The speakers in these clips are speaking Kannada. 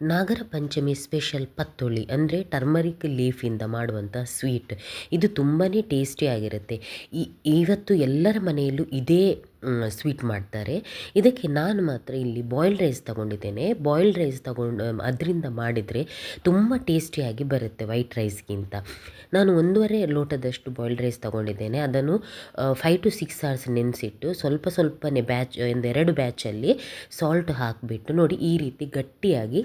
ನಾಗರ ಪಂಚಮಿ ಸ್ಪೆಷಲ್ ಪತ್ತೊಳಿ ಅಂದರೆ ಟರ್ಮರಿಕ್ ಲೀಫಿಂದ ಮಾಡುವಂಥ ಸ್ವೀಟ್. ಇದು ತುಂಬಾ ಟೇಸ್ಟಿಯಾಗಿರುತ್ತೆ. ಇವತ್ತು ಎಲ್ಲರ ಮನೆಯಲ್ಲೂ ಇದೇ ಸ್ವೀಟ್ ಮಾಡ್ತಾರೆ. ಇದಕ್ಕೆ ನಾನು ಮಾತ್ರ ಇಲ್ಲಿ ಬಾಯ್ಲ್ಡ್ ರೈಸ್ ತೊಗೊಂಡಿದ್ದೇನೆ. ಬಾಯ್ಲ್ಡ್ ರೈಸ್ ಅದರಿಂದ ಮಾಡಿದರೆ ತುಂಬ ಟೇಸ್ಟಿಯಾಗಿ ಬರುತ್ತೆ ವೈಟ್ ರೈಸ್ಗಿಂತ. ನಾನು 1.5 ಲೋಟದಷ್ಟು ಬಾಯ್ಲ್ಡ್ ರೈಸ್ ತೊಗೊಂಡಿದ್ದೇನೆ. ಅದನ್ನು 5 to 6 hours ನೆನೆಸಿಟ್ಟು ಸ್ವಲ್ಪನೇ ಒಂದೆರಡು ಬ್ಯಾಚಲ್ಲಿ ಸಾಲ್ಟ್ ಹಾಕಿಬಿಟ್ಟು ನೋಡಿ ಈ ರೀತಿ ಗಟ್ಟಿಯಾಗಿ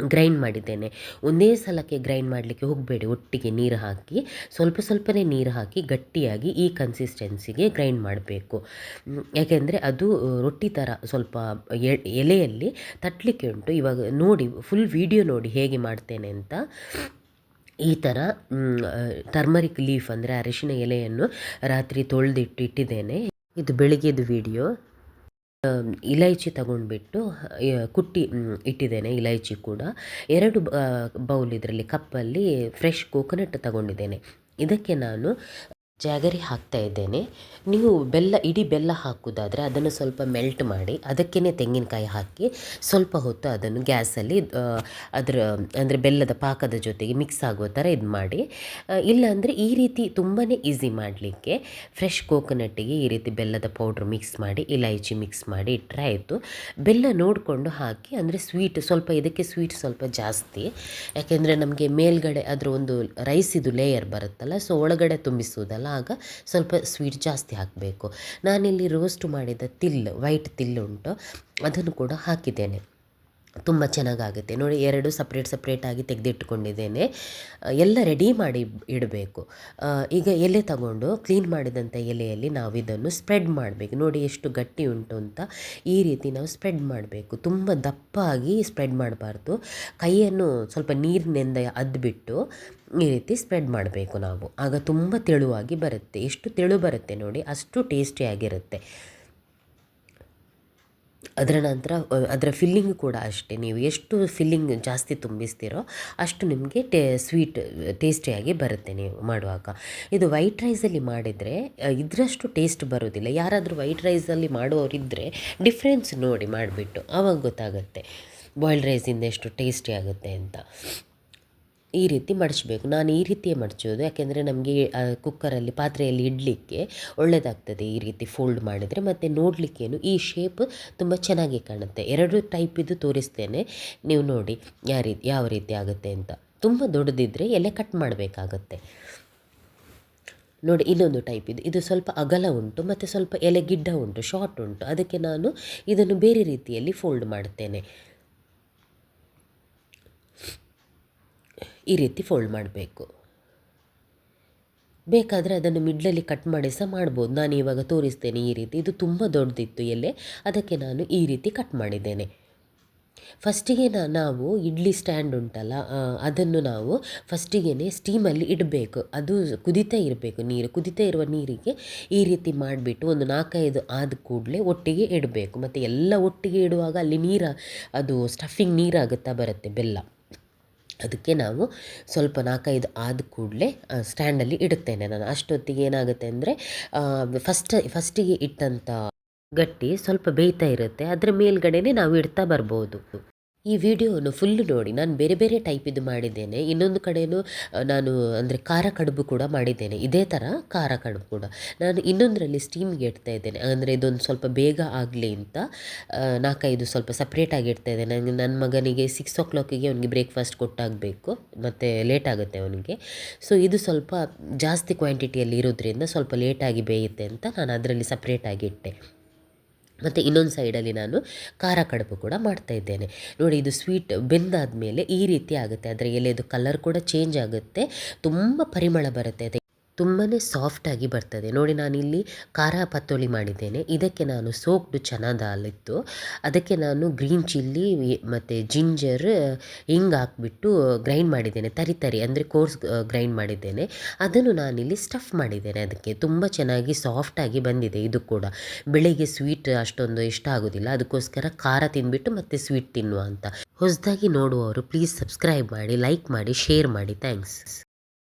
ಗ್ರೈಂಡ್ ಮಾಡಿದ್ದೇನೆ. ಒಂದೇ ಸಲಕ್ಕೆ ಗ್ರೈಂಡ್ ಮಾಡಲಿಕ್ಕೆ ಹೋಗಬೇಡಿ, ಒಟ್ಟಿಗೆ ನೀರು ಹಾಕಿ ಸ್ವಲ್ಪನೇ ನೀರು ಹಾಕಿ ಗಟ್ಟಿಯಾಗಿ ಈ ಕನ್ಸಿಸ್ಟೆನ್ಸಿಗೆ ಗ್ರೈಂಡ್ ಮಾಡಬೇಕು. ಯಾಕೆಂದರೆ ಅದು ರೊಟ್ಟಿ ಥರ ಸ್ವಲ್ಪ ಎಲೆಯಲ್ಲಿ ತಟ್ಟಲಿಕ್ಕೆ ಉಂಟು. ಇವಾಗ ನೋಡಿ, ಫುಲ್ ವಿಡಿಯೋ ನೋಡಿ ಹೇಗೆ ಮಾಡ್ತೇನೆ ಅಂತ. ಈ ಥರ ಟರ್ಮರಿಕ್ ಲೀಫ್ ಅಂದರೆ ಅರಿಶಿನ ಎಲೆಯನ್ನು ರಾತ್ರಿ ಇಟ್ಟಿದ್ದೇನೆ. ಇದು ಬೆಳಿಗ್ಗೆದು ವಿಡಿಯೋ. ಇಲೈಚಿ ತಗೊಂಡ್ಬಿಟ್ಟು ಕುಟ್ಟಿ ಇಟ್ಟಿದ್ದೇನೆ. ಇಲೈಚಿ ಕೂಡ 2 ಬೌಲ್ ಇದರಲ್ಲಿ ಕಪ್ಪಲ್ಲಿ ಫ್ರೆಶ್ ಕೋಕೋನಟ್ ತಗೊಂಡಿದ್ದೇನೆ. ಇದಕ್ಕೆ ನಾನು ಜಾಗರಿ ಹಾಕ್ತಾ ಇದ್ದೇನೆ. ನೀವು ಇಡೀ ಬೆಲ್ಲ ಹಾಕೋದಾದರೆ ಅದನ್ನು ಸ್ವಲ್ಪ ಮೆಲ್ಟ್ ಮಾಡಿ ಅದಕ್ಕೇ ತೆಂಗಿನಕಾಯಿ ಹಾಕಿ ಸ್ವಲ್ಪ ಹೊತ್ತು ಅದನ್ನು ಗ್ಯಾಸಲ್ಲಿ ಅಂದರೆ ಬೆಲ್ಲದ ಪಾಕದ ಜೊತೆಗೆ ಮಿಕ್ಸ್ ಆಗುವ ಥರ ಇದು ಮಾಡಿ. ಇಲ್ಲಾಂದರೆ ಈ ರೀತಿ ತುಂಬಾ ಈಸಿ ಮಾಡಲಿಕ್ಕೆ ಫ್ರೆಶ್ ಕೋಕೋನಟ್ಟಿಗೆ ಈ ರೀತಿ ಬೆಲ್ಲದ ಪೌಡ್ರ್ ಮಿಕ್ಸ್ ಮಾಡಿ ಇಲೈಚಿ ಮಿಕ್ಸ್ ಮಾಡಿ ಇಟ್ಟರೆ ಆಯಿತು. ಬೆಲ್ಲ ನೋಡಿಕೊಂಡು ಹಾಕಿ, ಅಂದರೆ ಇದಕ್ಕೆ ಸ್ವೀಟ್ ಸ್ವಲ್ಪ ಜಾಸ್ತಿ, ಯಾಕೆಂದರೆ ನಮಗೆ ಮೇಲ್ಗಡೆ ಅದರ ಒಂದು ರೈಸಿದು ಲೇಯರ್ ಬರುತ್ತಲ್ಲ, ಸೊ ಒಳಗಡೆ ತುಂಬಿಸುವುದಲ್ಲ, ಆಗ ಸ್ವಲ್ಪ ಸ್ವೀಟ್ ಜಾಸ್ತಿ ಹಾಕಬೇಕು. ನಾನಿಲ್ಲಿ ರೋಸ್ಟ್ ಮಾಡಿದ ವೈಟ್ ತಿಲ್ಲು ಅದನ್ನು ಕೂಡ ಹಾಕಿದ್ದೇನೆ. ತುಂಬ ಚೆನ್ನಾಗಾಗುತ್ತೆ ನೋಡಿ. 2 ಸಪ್ರೇಟಾಗಿ ತೆಗೆದಿಟ್ಟುಕೊಂಡಿದ್ದೇನೆ. ಎಲ್ಲ ರೆಡಿ ಮಾಡಿ ಇಡಬೇಕು. ಈಗ ಎಲೆ ತಗೊಂಡು ಕ್ಲೀನ್ ಮಾಡಿದಂಥ ಎಲೆಯಲ್ಲಿ ನಾವು ಇದನ್ನು ಸ್ಪ್ರೆಡ್ ಮಾಡಬೇಕು. ನೋಡಿ ಎಷ್ಟು ಗಟ್ಟಿ ಉಂಟು ಅಂತ. ಈ ರೀತಿ ನಾವು ಸ್ಪ್ರೆಡ್ ಮಾಡಬೇಕು. ತುಂಬ ದಪ್ಪಾಗಿ ಸ್ಪ್ರೆಡ್ ಮಾಡಬಾರ್ದು. ಕೈಯನ್ನು ಸ್ವಲ್ಪ ನೀರಿನಿಂದ ಅದ್ಬಿಟ್ಟು ಈ ರೀತಿ ಸ್ಪ್ರೆಡ್ ಮಾಡಬೇಕು ನಾವು. ಆಗ ತುಂಬ ತೆಳುವಾಗಿ ಬರುತ್ತೆ. ಎಷ್ಟು ತೆಳು ಬರುತ್ತೆ ನೋಡಿ, ಅಷ್ಟು ಟೇಸ್ಟಿಯಾಗಿರುತ್ತೆ. ಅದರ ನಂತರ ಅದರ ಫಿಲ್ಲಿಂಗ್ ಕೂಡ ಅಷ್ಟೇ. ನೀವು ಎಷ್ಟು ಫಿಲ್ಲಿಂಗ್ ಜಾಸ್ತಿ ತುಂಬಿಸ್ತೀರೋ ಅಷ್ಟು ನಿಮಗೆ ಸ್ವೀಟ್ ಟೇಸ್ಟಿಯಾಗಿ ಬರುತ್ತೆ ನೀವು ಮಾಡುವಾಗ. ಇದು ವೈಟ್ ರೈಸಲ್ಲಿ ಮಾಡಿದರೆ ಇದರಷ್ಟು ಟೇಸ್ಟ್ ಬರೋದಿಲ್ಲ. ಯಾರಾದರೂ ವೈಟ್ ರೈಸಲ್ಲಿ ಮಾಡೋರಿದ್ದರೆ ಡಿಫ್ರೆನ್ಸ್ ನೋಡಿ ಮಾಡಿಬಿಟ್ಟು ಆವಾಗ ಗೊತ್ತಾಗುತ್ತೆ ಬಾಯ್ಲ್ಡ್ ರೈಸಿಂದ ಎಷ್ಟು ಟೇಸ್ಟಿ ಆಗುತ್ತೆ ಅಂತ. ಈ ರೀತಿ ಮಡಚಬೇಕು. ನಾನು ಈ ರೀತಿಯೇ ಮಡಚೋದು, ಯಾಕೆಂದರೆ ನಮಗೆ ಕುಕ್ಕರಲ್ಲಿ ಪಾತ್ರೆಯಲ್ಲಿ ಇಡಲಿಕ್ಕೆ ಒಳ್ಳೆಯದಾಗ್ತದೆ ಈ ರೀತಿ ಫೋಲ್ಡ್ ಮಾಡಿದರೆ. ಮತ್ತು ನೋಡಲಿಕ್ಕೇನು ಈ ಶೇಪ್ ತುಂಬ ಚೆನ್ನಾಗಿ ಕಾಣುತ್ತೆ. 2 ಟೈಪಿದ್ದು ತೋರಿಸ್ತೇನೆ, ನೀವು ನೋಡಿ ಯಾವ ರೀತಿ ಆಗುತ್ತೆ ಅಂತ. ತುಂಬ ದೊಡ್ಡದಿದ್ದರೆ ಎಲೆ ಕಟ್ ಮಾಡಬೇಕಾಗತ್ತೆ. ನೋಡಿ ಇನ್ನೊಂದು ಟೈಪ್ ಇದು ಸ್ವಲ್ಪ ಅಗಲ ಉಂಟು ಮತ್ತು ಸ್ವಲ್ಪ ಎಲೆ ಗಿಡ್ಡ ಉಂಟು, ಶಾರ್ಟ್ ಉಂಟು. ಅದಕ್ಕೆ ನಾನು ಇದನ್ನು ಬೇರೆ ರೀತಿಯಲ್ಲಿ ಫೋಲ್ಡ್ ಮಾಡ್ತೇನೆ. ಈ ರೀತಿ ಫೋಲ್ಡ್ ಮಾಡಬೇಕು. ಬೇಕಾದರೆ ಅದನ್ನು ಮಿಡ್ಲಲ್ಲಿ ಕಟ್ ಮಾಡಿ ಸಹ ಮಾಡ್ಬೋದು. ನಾನು ಇವಾಗ ತೋರಿಸ್ತೇನೆ ಈ ರೀತಿ. ಇದು ತುಂಬ ದೊಡ್ಡದಿತ್ತು ಎಲೆ, ಅದಕ್ಕೆ ನಾನು ಈ ರೀತಿ ಕಟ್ ಮಾಡಿದ್ದೇನೆ. ಫಸ್ಟಿಗೆ ನಾವು ಇಡ್ಲಿ ಸ್ಟ್ಯಾಂಡ್ ಉಂಟಲ್ಲ, ಅದನ್ನು ನಾವು ಫಸ್ಟಿಗೆ ಸ್ಟೀಮಲ್ಲಿ ಇಡಬೇಕು. ಅದು ಕುದೀತಾ ಇರಬೇಕು, ನೀರು ಕುದೀತಾ ಇರುವ ನೀರಿಗೆ ಈ ರೀತಿ ಮಾಡಿಬಿಟ್ಟು ಒಂದು 4-5 ಆದ ಕೂಡಲೇ ಒಟ್ಟಿಗೆ ಇಡಬೇಕು. ಮತ್ತು ಎಲ್ಲ ಒಟ್ಟಿಗೆ ಇಡುವಾಗ ಅಲ್ಲಿ ಅದು ಸ್ಟಫಿಂಗ್ ನೀರಾಗುತ್ತಾ ಬರುತ್ತೆ ಬೆಲ್ಲ. ಅದಕ್ಕೆ ನಾವು ಸ್ವಲ್ಪ 4-5 ಆದ ಕೂಡಲೇ ಸ್ಟ್ಯಾಂಡಲ್ಲಿ ಇಡುತ್ತೇನೆ ನಾನು. ಅಷ್ಟೊತ್ತಿಗೆ ಏನಾಗುತ್ತೆ ಅಂದರೆ ಫಸ್ಟಿಗೆ ಇಟ್ಟಂಥ ಗಟ್ಟಿ ಸ್ವಲ್ಪ ಬೇಯ್ತಾ ಇರುತ್ತೆ. ಅದರ ಮೇಲ್ಗಡೆನೇ ನಾವು ಇಡ್ತಾ ಬರ್ಬೋದು. ಈ ವಿಡಿಯೋವನ್ನು ಫುಲ್ಲು ನೋಡಿ. ನಾನು ಬೇರೆ ಟೈಪಿದ್ದು ಮಾಡಿದ್ದೇನೆ. ಇನ್ನೊಂದು ಕಡೆಯೂ ನಾನು ಅಂದರೆ ಖಾರ ಕಡುಬು ಕೂಡ ಮಾಡಿದ್ದೇನೆ. ಇದೇ ಥರ ಖಾರ ಕಡುಬು ಕೂಡ ನಾನು ಇನ್ನೊಂದರಲ್ಲಿ ಸ್ಟೀಮಿಗೆ ಇಡ್ತಾ ಇದ್ದೇನೆ. ಅಂದರೆ ಇದೊಂದು ಸ್ವಲ್ಪ ಬೇಗ ಆಗಲಿ ಅಂತ 4-5 ಸ್ವಲ್ಪ ಸಪ್ರೇಟಾಗಿ ಇಡ್ತಾ ಇದ್ದೇನೆ. ನನ್ನ ಮಗನಿಗೆ 6 o'clock ಅವನಿಗೆ ಬ್ರೇಕ್ಫಾಸ್ಟ್ ಕೊಟ್ಟಾಗಬೇಕು, ಮತ್ತು ಲೇಟ್ ಆಗುತ್ತೆ ಅವನಿಗೆ. ಸೊ ಇದು ಸ್ವಲ್ಪ ಜಾಸ್ತಿ ಕ್ವಾಂಟಿಟಿಯಲ್ಲಿ ಇರೋದ್ರಿಂದ ಸ್ವಲ್ಪ ಲೇಟಾಗಿ ಬೇಯುತ್ತೆ ಅಂತ ನಾನು ಅದರಲ್ಲಿ ಸಪ್ರೇಟಾಗಿ ಇಟ್ಟೆ. ಮತ್ತು ಇನ್ನೊಂದು ಸೈಡಲ್ಲಿ ನಾನು ಖಾರ ಕಡುಬು ಕೂಡ ಮಾಡ್ತಾಯಿದ್ದೇನೆ. ನೋಡಿ ಇದು ಸ್ವೀಟ್ ಬೆಂದಾದ ಮೇಲೆ ಈ ರೀತಿ ಆಗುತ್ತೆ. ಅದರ ಎಲೆದು ಕಲರ್ ಕೂಡ ಚೇಂಜ್ ಆಗುತ್ತೆ, ತುಂಬ ಪರಿಮಳ ಬರುತ್ತೆ, ತುಂಬಾ ಸಾಫ್ಟಾಗಿ ಬರ್ತದೆ. ನೋಡಿ ನಾನಿಲ್ಲಿ ಖಾರ ಪತ್ತೊಳಿ ಮಾಡಿದ್ದೇನೆ. ಇದಕ್ಕೆ ನಾನು ಸೋಕ್ಡ್ ಚನಾ ದಾಲ್ ಇತ್ತು, ಅದಕ್ಕೆ ನಾನು ಗ್ರೀನ್ ಚಿಲ್ಲಿ ಮತ್ತು ಜಿಂಜರ್ ಹಿಂಗೆ ಹಾಕ್ಬಿಟ್ಟು ಗ್ರೈಂಡ್ ಮಾಡಿದ್ದೇನೆ. ತರಿ ಅಂದರೆ ಕೋರ್ಸ್ ಗ್ರೈಂಡ್ ಮಾಡಿದ್ದೇನೆ. ಅದನ್ನು ನಾನಿಲ್ಲಿ ಸ್ಟಫ್ ಮಾಡಿದ್ದೇನೆ. ಅದಕ್ಕೆ ತುಂಬ ಚೆನ್ನಾಗಿ ಸಾಫ್ಟಾಗಿ ಬಂದಿದೆ. ಇದು ಕೂಡ ಬೆಳಿಗ್ಗೆ ಸ್ವೀಟ್ ಅಷ್ಟೊಂದು ಇಷ್ಟ ಆಗೋದಿಲ್ಲ, ಅದಕ್ಕೋಸ್ಕರ ಖಾರ ತಿಂದ್ಬಿಟ್ಟು ಮತ್ತು ಸ್ವೀಟ್ ತಿನ್ನುವ ಅಂತ. ಹೊಸದಾಗಿ ನೋಡುವವರು ಪ್ಲೀಸ್ ಸಬ್ಸ್ಕ್ರೈಬ್ ಮಾಡಿ, ಲೈಕ್ ಮಾಡಿ, ಶೇರ್ ಮಾಡಿ. ಥ್ಯಾಂಕ್ಸ್.